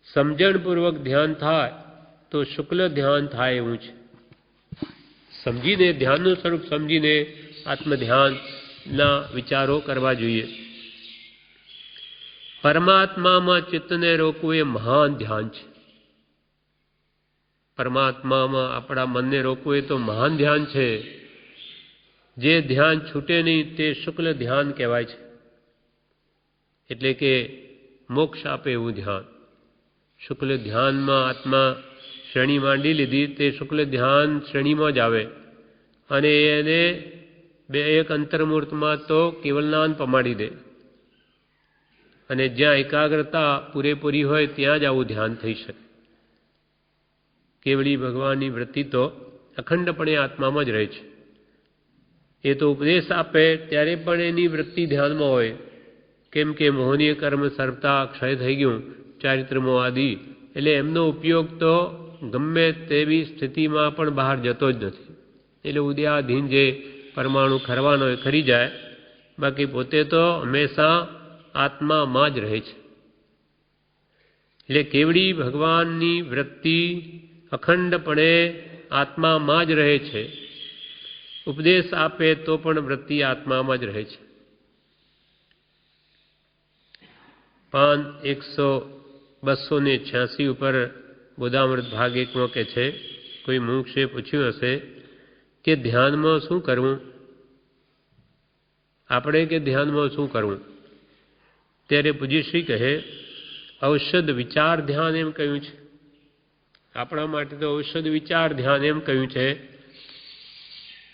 સમજણપૂર્વક ધ્યાન થાય તો શુક્લ ધ્યાન થાય એવું છે. સમજીને ધ્યાનનું સ્વરૂપ સમજીને આત્મધ્યાનના વિચારો કરવા જોઈએ. પરમાત્મામાં ચિત્તને રોકવું એ મહાન ધ્યાન છે. પરમાત્મામાં આપણા મનને રોકવું એ તો મહાન ધ્યાન છે. જે ધ્યાન છૂટે નહીં તે શુક્લ ધ્યાન કહેવાય છે. એટલે કે મોક્ષ આપે એવું ધ્યાન. શુક્લ ધ્યાનમાં આત્મા શ્રેણી માંડી લીધી તે શુક્લ ધ્યાન શ્રેણીમાં જ આવે અને એને એક અંતર્મૂર્તમાં તો કેવલનાન પમાડી દે. અને જ્યાં એકાગ્રતા પૂરેપૂરી હોય ત્યાં જ આવું ધ્યાન થઈ શકે. કેવળી ભગવાનની વૃત્તિ તો અખંડપણે આત્મામાં જ રહે છે. એ તો ઉપદેશ આપે ત્યારે પણ એની વૃત્તિ ધ્યાનમાં હોય. કેમ કે મોહનીય કર્મ સર્વતા ક્ષય થઈ ગયું, ચારિત્રમો આદિ, એટલે એમનો ઉપયોગ તો ગમે તેવી સ્થિતિમાં પણ બહાર જતો જ નથી. એટલે ઉદ્યાધીન જે પરમાણુ ખરવાનો એ ખરી જાય, બાકી પોતે તો હંમેશા આત્મામાં જ રહે છે. એટલે કેવડી ભગવાનની વૃત્તિ અખંડપણે આત્મામાં જ રહે છે. ઉપદેશ આપે તો પણ વૃત્તિ આત્મામાં જ રહે છે. 286 ઉપર બોધામૃત ભાગ 1 કે છે, કોઈ મુમુક્ષે પૂછ્યું હશે કે ધ્યાનમાં શું કરવું? આપણે કે ધ્યાનમાં શું કરવું? ત્યારે પૂજ્યશ્રી કહે ઔષધ વિચાર ધ્યાન એમ કહ્યું છે. આપણા માટે તો ઔષધ વિચાર ધ્યાન એમ કહ્યું છે.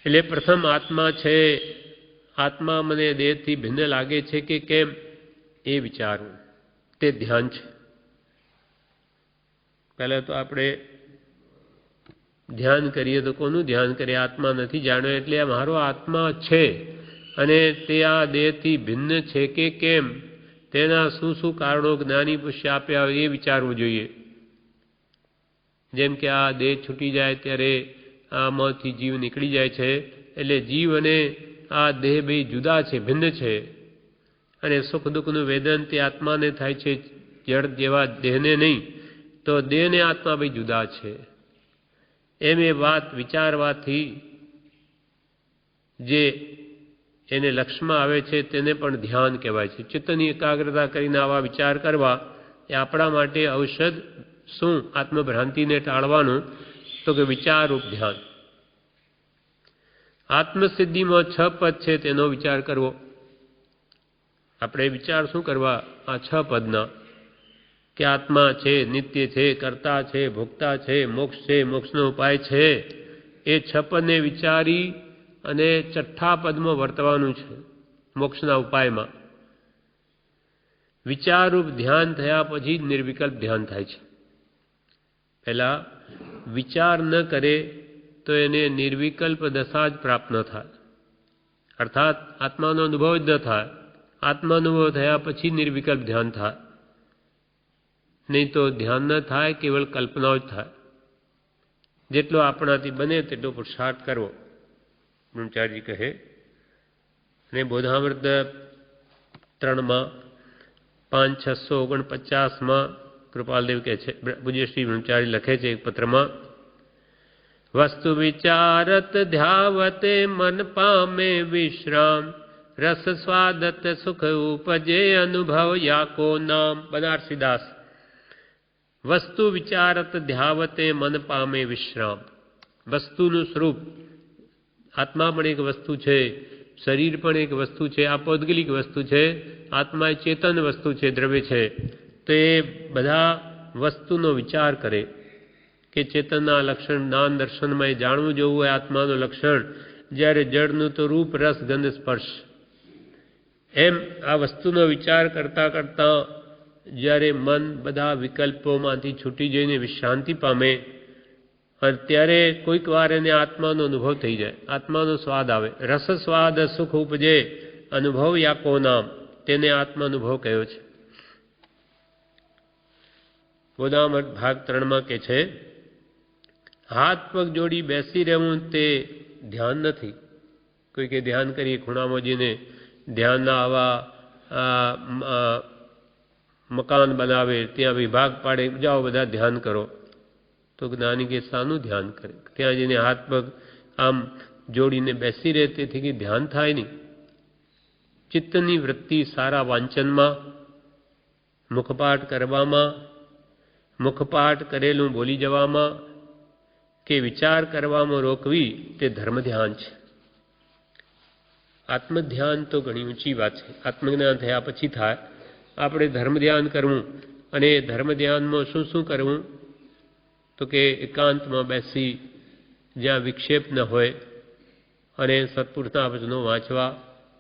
એટલે પ્રથમ આત્મા છે, આત્મા મને દેહથી ભિન્ન લાગે છે કે કેમ એ વિચારવું, તે ધ્યાન છે. પહેલાં તો આપણે ધ્યાન કરીએ તો કોનું ધ્યાન કરીએ? આત્મા નથી જાણ્યો એટલે આ મારો આત્મા છે અને તે આ દેહથી ભિન્ન છે કે કેમ, તેના શું શું કારણો જ્ઞાની પુષ્ય આપ્યા હોય એ વિચારવું જોઈએ. જેમ કે આ દેહ છૂટી જાય ત્યારે આમાંથી જીવ નીકળી જાય છે, એટલે જીવ અને આ દેહ બે જુદા છે, ભિન્ન છે. અને સુખ દુઃખનું વેદન તે આત્માને થાય છે, જળ જેવા દેહને નહીં. તો દેહ ને આત્મા બી જુદા છે. એમ એ વાત વિચારવાથી જે એને લક્ષમાં આવે છે તેને પણ ધ્યાન કહેવાય છે. ચિત્તની એકાગ્રતા કરીને આવા વિચાર કરવા એ આપણા માટે ઔષધ શું? આત્મભ્રાંતિને ટાળવાનું, તો કે વિચારરૂપ ધ્યાન. આત્મસિદ્ધિમાં 6 પદ છે તેનો વિચાર કરવો. આપણે વિચાર શું કરવા આ 6 પદના? કે આત્મા છે, નિત્ય છે, કર્તા છે, ભોગતા છે, મોક્ષ છે, મોક્ષનો ઉપાય છે. એ 6 પદને વિચારી અને 6થા પદમાં વર્તવાનું છે. મોક્ષના ઉપાયમાં વિચારરૂપ ધ્યાન થયા પછી નિર્વિકલ્પ ધ્યાન થાય છે. પહેલા વિચાર ન કરે તો એને નિર્વિકલ્પ દશા જ પ્રાપ્ત ન થાય, અર્થાત આત્માનો અનુભવ જ ન થાય. આત્માનુભવ થયા પછી નિર્વિકલ્પ ધ્યાન થાય, નહીં તો ધ્યાન ન થાય, કેવળ કલ્પનાઓ જ થાય. જેટલો આપણાથી બને તેટલો પુરુષાર્થ કરવો, બ્રહ્મચારીજી કહે. અને બોધામૃત 3માં 5/649 કૃપાલદેવ કહે છે, પૂજ્ય શ્રી બ્રહ્મચારી લખે છે એક પત્રમાં, વસ્તુ વિચારત ધ્યાવતે મન પામે વિશ્રામ, રસ સ્વાદત સુખ ઉપજે અનુભવ યાકો નામ. બનારસીદાસ. વસ્તુ વિચારત ધ્યાવતે મન પામે વિશ્રામ. વસ્તુનું સ્વરૂપ, આત્મા પણ એક વસ્તુ છે, શરીર પણ એક વસ્તુ છે, આ પૌદ્ગલિક વસ્તુ છે. આત્મા એ ચેતન વસ્તુ છે, દ્રવ્ય છે. તો એ બધા વસ્તુનો વિચાર કરે કે ચેતનના લક્ષણ જ્ઞાન દર્શનમાં એ જાણવું જોવું હોય આત્માનું લક્ષણ. જ્યારે જળનું તો રૂપ, રસ, ગંધ, સ્પર્શ. એમ આ વસ્તુનો વિચાર કરતાં કરતાં જ્યારે મન બધા વિકલ્પોમાંથી છૂટી જઈને વિશ્રાંતિ પામે, ત્યારે કોઈક વાર એને આત્માનો અનુભવ થઈ જાય, આત્માનો સ્વાદ આવે. રસ સ્વાદ સુખ ઉપજે અનુભવ યાકો નામ, તેને આત્માનુભવ કહ્યો છે. બોધામૃત ભાગ 3માં કે છે, હાથ પગ જોડી બેસી રહેવું તે ધ્યાન નથી. કોઈ કે ધ્યાન કરીએ ખૂણામાં જઈને ધ્યાનના આવા મકાન બનાવે, ત્યાં વિભાગ પાડે, જાઓ બધા ધ્યાન કરો. તો જ્ઞાની કે શાનું ધ્યાન કરે? ત્યાં જઈને હાથ પગ આમ જોડીને બેસી રહે તેથી કે ધ્યાન થાય નહીં. ચિત્તની વૃત્તિ સારા વાંચનમાં, મુખપાઠ કરવામાં, મુખપાઠ કરેલું બોલી જવામાં કે વિચાર કરવામાં રોકવી તે ધર્મ ધ્યાન છે. આત્મધ્યાન તો ઘણી ઊંચી વાત છે, આત્મજ્ઞાન થયા પછી થાય. આપણે ધર્મ ધ્યાન કરવું, અને ધર્મ ધ્યાનમાં શું શું કરવું? તો કે એકાંતમાં બેસી જ્યાં વિક્ષેપ ન હોય અને સત્પુરુષના વચનો વાંચવા,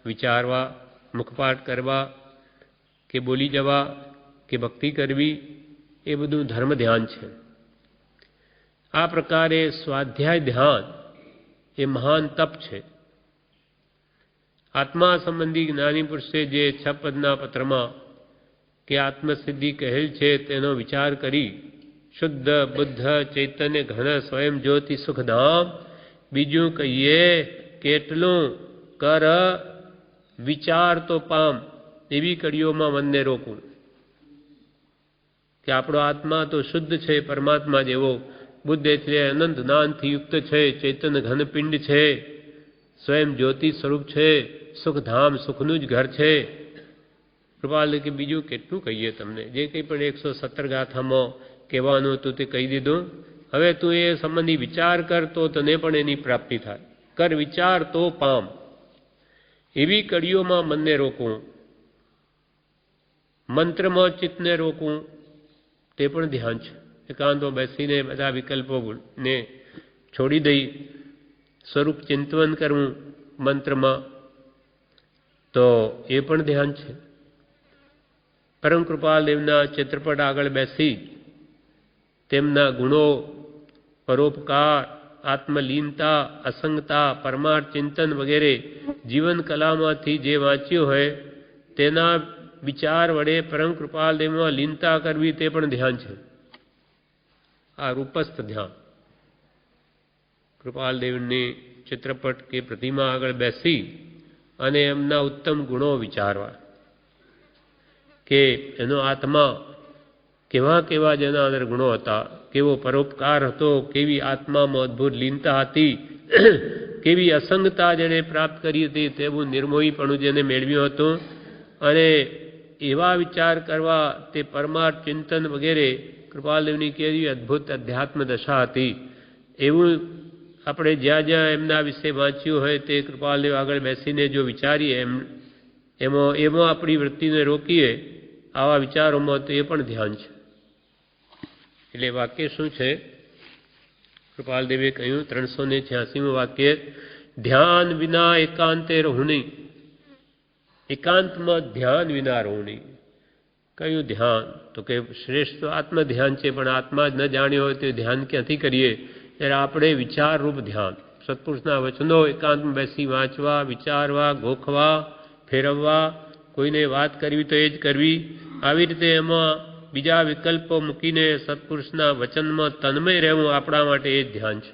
વિચારવા, મુખપાઠ કરવા કે બોલી જવા કે ભક્તિ કરવી, એ બધું ધર્મ ધ્યાન છે. આ પ્રકારે સ્વાધ્યાય ધ્યાન એ મહાન તપ છે. આત્મા સંબંધી જ્ઞાની પુરુષે જે 6 પદના પત્રમાં કે આત્મસિદ્ધિ કહેલ છે તેનો વિચાર કરી શુદ્ધ બુદ્ધ ચૈતન્ય ઘન સ્વયં જ્યોતિ સુખધામ, બીજું કહીએ કેટલું કર વિચાર તો પામ, એવી કડીઓમાં મનને રોકવું. કે આપણો આત્મા તો શુદ્ધ છે, પરમાત્મા જેવો. બુદ્ધ એટલે અનંત જ્ઞાનથી યુક્ત છે, ચૈતન્ય ઘન પિંડ છે, સ્વયં જ્યોતિ સ્વરૂપ છે, સુખધામ સુખનું જ ઘર છે. કૃપાલ કે બીજું કેટલું કહીએ તમને? જે કંઈ પણ 117 ગાથામાં કહેવાનું હતું તે કહી દીધું. હવે તું એ સંબંધી વિચાર કર તો તને પણ એની પ્રાપ્તિ થાય. કર વિચાર તો પામ, એવી કડીઓમાં મનને રોકવું. મંત્રમાં ચિત્તને રોકવું તે પણ ધ્યાન છે. એકાંતમાં બેસીને બધા વિકલ્પોને છોડી દઈ સ્વરૂપ ચિંતન કરવું મંત્રમાં, તો એ પણ ધ્યાન છે. પરમ કૃપાલદેવના ચિત્રપટ આગળ બેસી તેમના ગુણો, પરોપકાર, આત્મલીનતા, અસંગતા, પરમાર્થ ચિંતન વગેરે જીવન કલામાંથી જે વાંચ્યું હોય તેના વિચાર વડે પરમ કૃપાલદેવમાં લીનતા કરવી તે પણ ધ્યાન છે. આ રૂપસ્થ ધ્યાન. કૃપાલદેવની ચિત્રપટ કે પ્રતિમા આગળ બેસી અને એમના ઉત્તમ ગુણો વિચારવા, કે એનો આત્મા કેવા કેવા જેના અંદર ગુણો હતા, કેવો પરોપકાર હતો, કેવી આત્મામાં અદ્ભુત લીનતા હતી, કેવી અસંગતા જેને પ્રાપ્ત કરી હતી, તેવું નિર્મોહીપણું જેને મેળવ્યું હતું, અને એવા વિચાર કરવા, તે પરમાર્થ ચિંતન વગેરે કૃપાલદેવની કેવી અદ્ભુત અધ્યાત્મ દશા હતી. એવું આપણે જ્યાં જ્યાં એમના વિશે વાંચ્યું હોય તે કૃપાલદેવ આગળ બેસીને જો વિચારીએ, એમાં આપણી વૃત્તિને રોકીએ આવા વિચારોમાં, તો એ પણ ધ્યાન છે. એટલે વાક્ય શું છે? કૃપાલદેવે કહ્યું 386મું વાક્ય, ધ્યાન વિના એકાંતે રહું નહીં. એકાંતમાં ધ્યાન વિના રહું નહીં. કયું ધ્યાન? તો કે શ્રેષ્ઠ તો આત્મ ધ્યાન છે, પણ આત્મા જ ન જાણ્યો હોય તો ધ્યાન ક્યાંથી કરીએ? ત્યારે આપણે વિચારરૂપ ધ્યાન, સત્પુરુષના વચનો એકાંતમાં બેસી વાંચવા, વિચારવા, ગોખવા, ફેરવવા, કોઈને વાત કરવી તો એ જ કરવી. આવી રીતે એમાં બીજા વિકલ્પો મૂકીને સત્પુરુષના વચનમાં તન્મય રહેવું આપણા માટે એ જ ધ્યાન છે.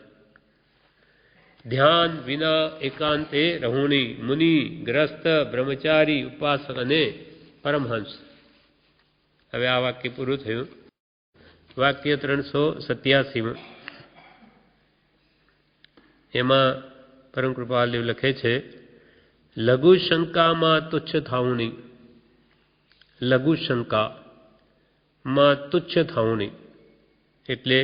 ધ્યાન વિના એકાંતે રહું નહીં. મુનિ, ગ્રસ્ત, બ્રહ્મચારી, ઉપાસક અને પરમહંસ. હવે આ વાક્ય પૂરું થયું. વાક્ય 387. એમાં પરમ કૃપાલદેવ લખે છે, લઘુ શંકામાં તુચ્છ થાવું નહીં. લઘુ શંકામાં તુચ્છ થાવું નહીં. એટલે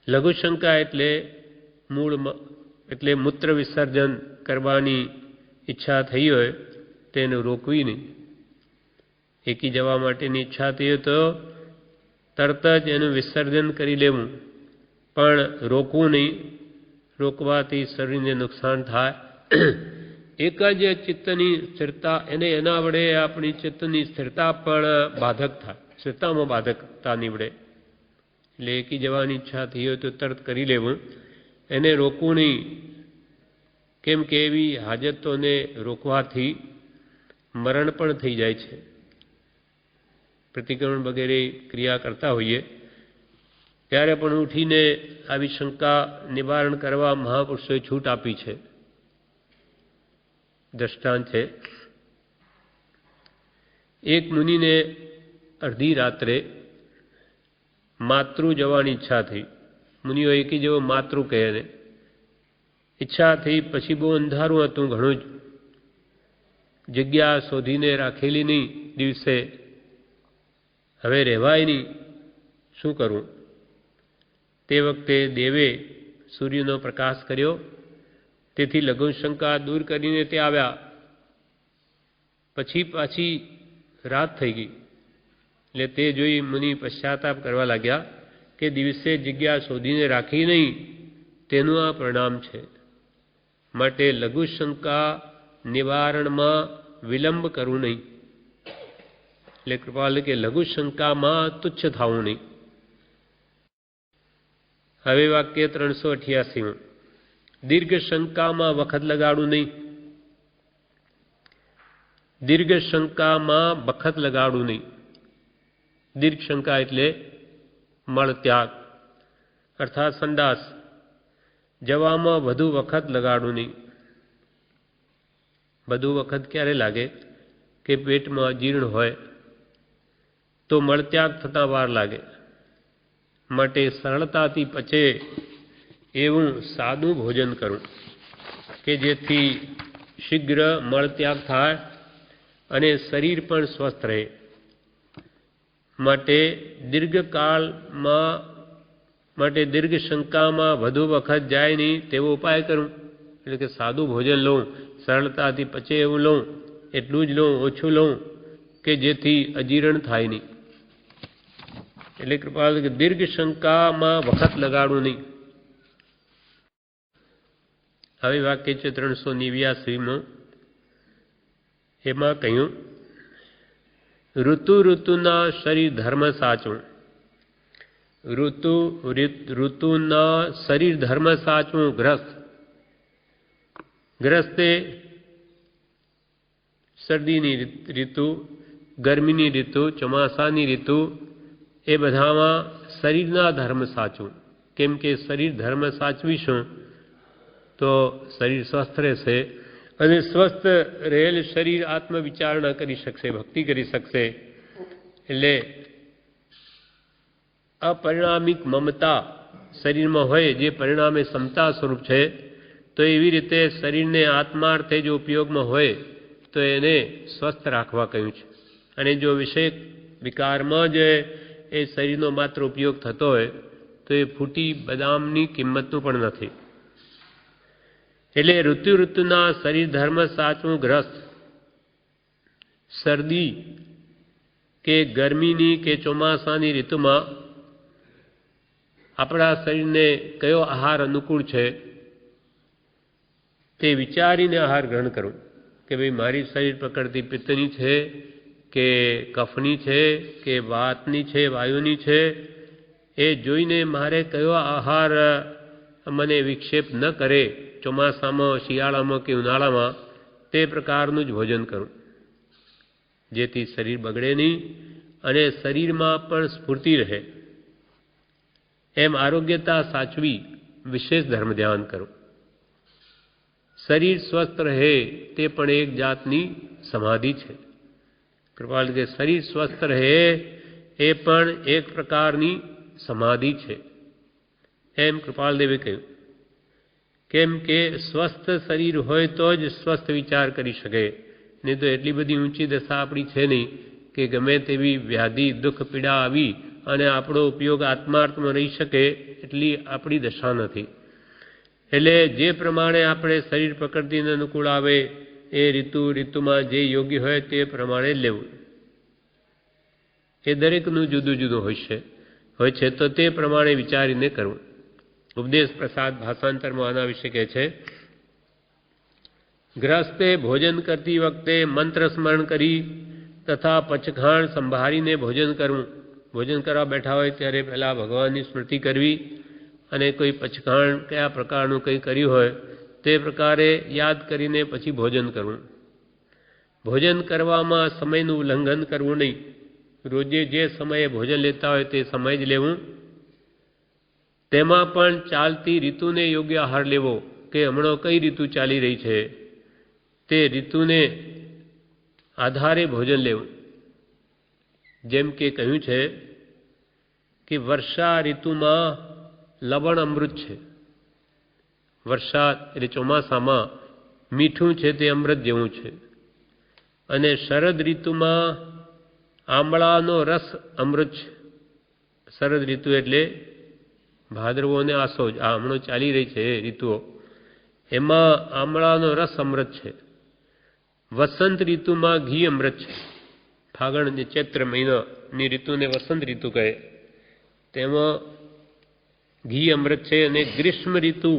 લઘુ શંકા એટલે મૂળમાં, એટલે મૂત્ર વિસર્જન કરવાની ઈચ્છા થઈ હોય તેને રોકવી નહીં. એકી જવા માટેની ઈચ્છા થઈ હોય તો તરત જ એનું વિસર્જન કરી લેવું, પણ રોકવું નહીં. રોકવાથી શરીરને નુકસાન થાય. એક જ ચિત્તની સ્થિરતા, એના વડે આપણી ચિત્તની સ્થિરતા પણ બાધક થાય, સ્થિરતામાં બાધકતા નીવડે. એટલે એકી જવાની ઈચ્છા થઈ હોય તો તરત કરી લેવું, એને રોકવું નહીં. કેમ કે એવી હાજતોને રોકવાથી મરણ પણ થઈ જાય છે. પ્રતિક્રમણ વગેરે ક્રિયા કરતા હોઈએ ત્યારે પણ ઉઠીને આવી શંકા નિવારણ કરવા મહાપુરુષોએ છૂટ આપી છે. દ્રષ્ટાંત છે, એક મુનિને અડધી રાત્રે માતૃ જવાની ઈચ્છા થઈ. મુનિઓ એકી જેવો માતૃ કહે ને, ઈચ્છા થઈ. પછી બહુ અંધારું હતું, ઘણું જ જગ્યા શોધીને રાખેલી નહીં. દિવસે હવે રહેવાય નહીં, શું કરવું? તે વખતે દેવે સૂર્યનો પ્રકાશ કર્યો, તેથી લઘુ શંકા દૂર કરીને તે આવ્યા. પછી પાછી રાત થઈ ગઈ. એટલે તે જોઈ મુનિ પશ્ચાતાપ કરવા લાગ્યા કે દિવસે જગ્યા શોધીને રાખી નહીં, તેનું આ પરિણામ છે. માટે લઘુ શંકા નિવારણમાં વિલંબ કરવું નહીં. એટલે કૃપાલ કે લઘુ શંકામાં તુચ્છ થવું નહીં. હવે વાક્ય 388. દીર્ઘ શંકામાં વખત લગાડવું નહીં. દીર્ઘ શંકામાં વખત લગાડવું નહીં. દીર્ઘ શંકા એટલે મળત્યાગ અર્થાત સંડાસ જવામાં વધુ વખત લગાડવું નહીં. વધુ વખત ક્યારે લાગે? કે પેટમાં અજીર્ણ હોય તો મળત્યાગ થતાં વાર લાગે. માટે સરળતાથી પચે એવું સાદું ભોજન કરવું કે જેથી શીઘ્ર મળત્યાગ થાય અને શરીર પણ સ્વસ્થ રહે. માટે દીર્ઘ શંકામાં વધુ વખત જાય નહીં તેવો ઉપાય કરું. એટલે કે સાદું ભોજન લઉં, સરળતાથી પચે એવું લઉં, એટલું જ લઉં, ઓછું લઉં કે જેથી અજીર્ણ થાય નહીં. એટલે કૃપા દીર્ઘ શંકામાં વખત લગાડવું નહીં. હવે વાક્ય છે 389. એમાં કહ્યું, ઋતુના શરીર ધર્મ સાચવું. ઋતુના શરીર ધર્મ સાચવું. ગ્રસ્તે શરદીની ઋતુ, ગરમીની ઋતુ, ચોમાસાની ઋતુ, એ બધામાં શરીરના ધર્મ સાચવું. કેમ કે શરીર ધર્મ સાચવીશું તો શરીર સ્વસ્થ રહેશે અને સ્વસ્થ રહેલ શરીર આત્મવિચારણા કરી શકશે, ભક્તિ કરી શકશે. એટલે અપરિણામિક મમતા શરીરમાં હોય જે પરિણામે સમતા સ્વરૂપ છે, તો એવી રીતે શરીરને આત્માર્થે જો ઉપયોગમાં હોય તો એને સ્વસ્થ રાખવા કહ્યું છે. અને જો વિષય વિકારમાં જ એ શરીરનો માત્ર ઉપયોગ થતો હોય તો એ ફૂટી બદામની કિંમતનું પણ નથી. એટલે ઋતુના શરીર ધર્મ સાચવું ગ્રસ્ત શરદી કે ગરમીની કે ચોમાસાની ઋતુમાં આપણા શરીરને કયો આહાર અનુકૂળ છે તે વિચારીને આહાર ગ્રહણ કરવું કે ભાઈ મારી શરીર પ્રકૃતિ પિત્તની છે કે કફની છે કે વાતની છે, વાયુની છે, એ જોઈને મારે કયો આહાર મને વિક્ષેપ ન કરે ચોમાસામાં, શિયાળામાં કે ઉનાળામાં, તે પ્રકારનું જ ભોજન કરવું જેથી શરીર બગડે નહીં અને શરીરમાં પણ સ્ફૂર્તિ રહે. એમ આરોગ્યતા સાચવી વિશેષ ધર્મ ધ્યાન કરવું. શરીર સ્વસ્થ રહે તે પણ એક જાતની સમાધિ છે. કૃપાલ કે શરીર સ્વસ્થ રહે એ પણ એક પ્રકારની સમાધિ છે. એમ કૃપાલદેવે કહ્યું. કેમ કે સ્વસ્થ શરીર હોય તો જ સ્વસ્થ વિચાર કરી શકે, નહીં તો એટલી બધી ઊંચી દશા આપણી છે નહીં કે ગમે તેવી વ્યાધિ, દુઃખ, પીડા આવી અને આપણો ઉપયોગ આત્માર્થમાં રહી શકે એટલી આપણી દશા નથી. એટલે જે પ્રમાણે આપણે શરીર પ્રકૃતિને અનુકૂળ આવે એ ઋતુમાં જે યોગ્ય હોય તે પ્રમાણે લેવું. એ દરેકનું જુદું જુદું હોય છે તો તે પ્રમાણે વિચારીને કરવું. ઉપદેશ પ્રસાદ ભાષાંતરમાં આના વિશે કહે છે, ગ્રસ્તે ભોજન કરતી વખતે મંત્ર સ્મરણ કરી તથા પચખાણ સંભાળીને ભોજન કરવું. ભોજન કરવા બેઠા હોય ત્યારે પહેલાં ભગવાનની સ્મૃતિ કરવી અને કોઈ પચખાણ કયા પ્રકારનું કંઈ કર્યું હોય તે પ્રકારે યાદ કરીને પછી ભોજન કરવું. ભોજન કરવામાં સમયનું ઉલ્લંઘન કરવું નહીં. રોજે જે સમયે ભોજન લેતા હોય તે સમય જ લેવું. તેમાં પણ ચાલતી ઋતુને યોગ્ય આહાર લેવો કે હમણાં કઈ ઋતુ ચાલી રહી છે તે ઋતુને આધારે ભોજન લેવું. જેમ કે કહ્યું છે કે વર્ષા ઋતુમાં લવણ અમૃત છે. વર્ષા એટલે ચોમાસામાં મીઠું છે તે અમૃત જેવું છે. અને શરદ ઋતુમાં આંબળાનો રસ અમૃત છે. શરદ ઋતુ એટલે ભાદરવો અને આસો જ આ હમણાં ચાલી રહી છે એ ઋતુઓ, એમાં આંબળાનો રસ અમૃત છે. વસંત ઋતુમાં ઘી અમૃત છે. ફાગણ અને ચૈત્ર મહિનાની ઋતુને વસંત ઋતુ કહે, તેમાં ઘી અમૃત છે. અને ગ્રીષ્મ ઋતુ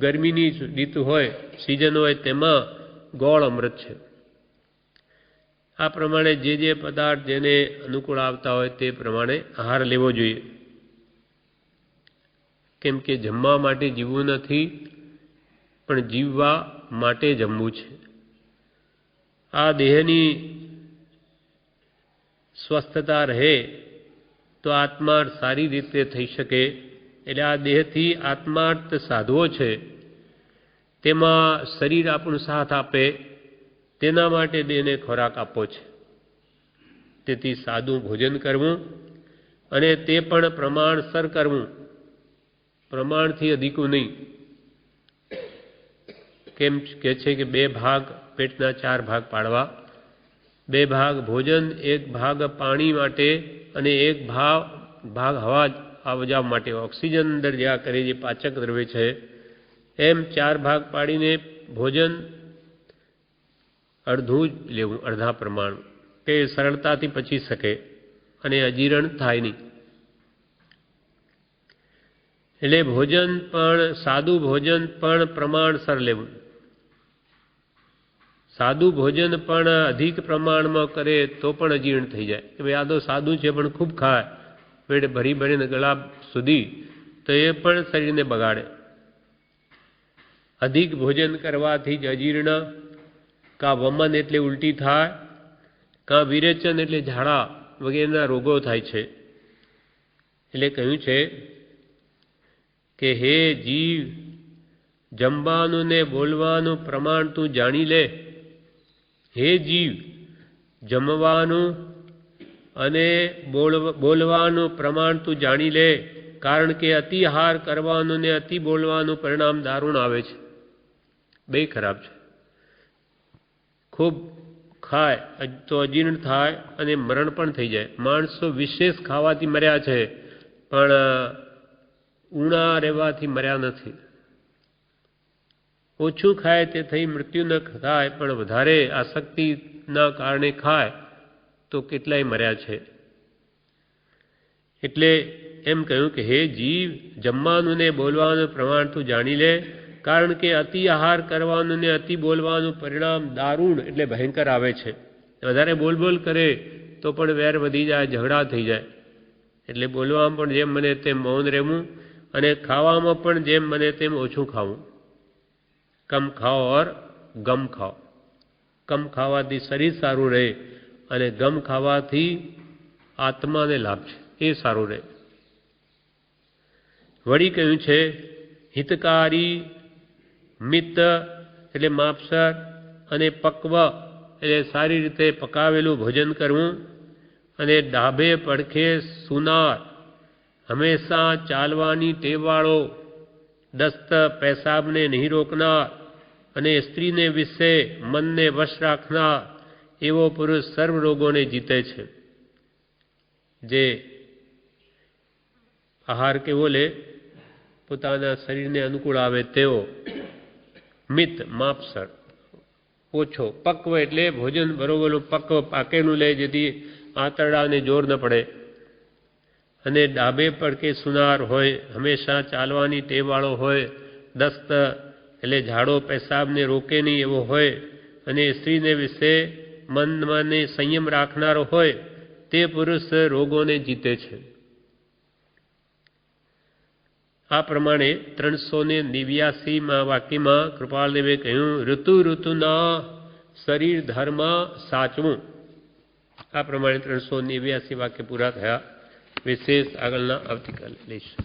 ગરમીની ઋતુ હોય, સિઝન હોય, તેમાં ગોળ અમૃત છે. આ પ્રમાણે જે જે પદાર્થ જેને અનુકૂળ આવતા હોય તે પ્રમાણે આહાર લેવો જોઈએ. કેમ કે જમવા માટે જીવવું નથી પણ જીવવા માટે જમવું છે. આ દેહની સ્વસ્થતા રહે તો આત્માર્થ સારી રીતે થઈ શકે. એટલે આ દેહથી આત્માર્થ સાધવો છે, તેમાં શરીર આપણું સાથ આપે તેના માટે દેહને ખોરાક આપવો છે. તેથી સાદું ભોજન કરવું અને તે પણ પ્રમાણસર કરવું, પ્રમાણથી અધિકું નહીં. કેમ કે છે કે 2 ભાગ પેટના 4 ભાગ પાડવા. 2 ભાગ ભોજન, 1 ભાગ પાણી માટે અને 1 ભાગ હવા આવજા માટે, ઓક્સિજન અંદર જ્યાં કરે જે પાચક દ્રવ્ય છે, એમ 4 ભાગ પાડીને ભોજન અડધું જ લેવું, અડધા પ્રમાણ, કે સરળતાથી પચી શકે અને અજીર્ણ થાય નહીં. એટલે ભોજન પણ સાદું ભોજન પણ પ્રમાણસર લેવું. સાદું ભોજન પણ અધિક પ્રમાણમાં કરે તો પણ અજીર્ણ થઈ જાય કે ભાઈ આ તો સાદું છે પણ ખૂબ ખાય પેટ ભરી ભરીને ગળા સુધી, તો એ પણ શરીરને બગાડે. અધિક ભોજન કરવાથી જ અજીર્ણ, કાં વમન એટલે ઉલટી થાય, કાં વિરેચન એટલે ઝાડા વગેરેના રોગો થાય છે. એટલે કહ્યું છે કે હે જીવ, જમવાનું ને બોલવાનું પ્રમાણ તું જાણી લે. હે જીવ, જમવાનું અને બોલવાનું પ્રમાણ તું જાણી લે, કારણ કે અતિ આહાર કરવાનું ને અતિ બોલવાનું પરિણામ દારૂણ આવે છે. બે ખરાબ છે. ખૂબ ખાય તો અજીર્ણ થાય અને મરણ પણ થઈ જાય. માણસો વિશેષ ખાવાથી મર્યા છે, પણ ઊણા રહેવાથી મર્યા નથી. ઓછું ખાય તે થઈ મૃત્યુ ન થાય, પણ વધારે આસક્તિના કારણે ખાય તો કેટલાય મર્યા છે. એટલે એમ કહ્યું કે હે જીવ, જમવાનું ને બોલવાનું પ્રમાણ તું જાણી લે, કારણ કે અતિ આહાર કરવાનું ને અતિ બોલવાનું પરિણામ દારૂણ એટલે ભયંકર આવે છે. વધારે બોલ કરે તો પણ વેર વધી જાય, ઝઘડા થઈ જાય. એટલે બોલવામાં પણ જેમ બને તેમ મૌન રહેવું, અને ખાવામાં પણ જેમ બને તેમ ઓછું ખાવું. કમ ખાઓ ઓર ગમ ખાઓ. કમ ખાવાથી શરીર સારું રહે, અને ગમ ખાવાથી આત્માને લાભ છે, એ સારું રહે. વળી કહ્યું છે હિતકારી, મિત એટલે માપસર, અને પક્વ એટલે સારી રીતે પકાવેલું ભોજન કરવું, અને ડાભે પડખે સુનાર, હંમેશા ચાલવાની ટેવવાળો, દસ્ત પેશાબને નહીં રોકનાર, અને સ્ત્રીને વિશે મનને વશ રાખનાર એવો પુરુષ સર્વ રોગોને જીતે છે. જે આહાર કેવો લે, પોતાના શરીરને અનુકૂળ આવે તેવો, મિત માપસર, ઓછો, પક્વ એટલે ભોજન બરોબરનું પક્વ પાકેલું લે, જેથી આંતરડાને જોર ન પડે, અને ડાબે પડકે સુનાર હોય, હંમેશા ચાલવાની ટેવવાળો હોય, દસ્ત એટલે ઝાડો પેશાબને રોકે નહીં એવો હોય, અને સ્ત્રીને વિશે મનને સંયમ રાખનારો હોય, તે પુરુષ રોગોને જીતે છે. આ પ્રમાણે 389માં વાક્યમાં કૃપાલદેવે કહ્યું, ઋતુના શરીર ધર્મ સાચવું. આ પ્રમાણે 389 વાક્ય પૂરા થયા. વિશેષ આગળના આવતીકાલે લઈશું.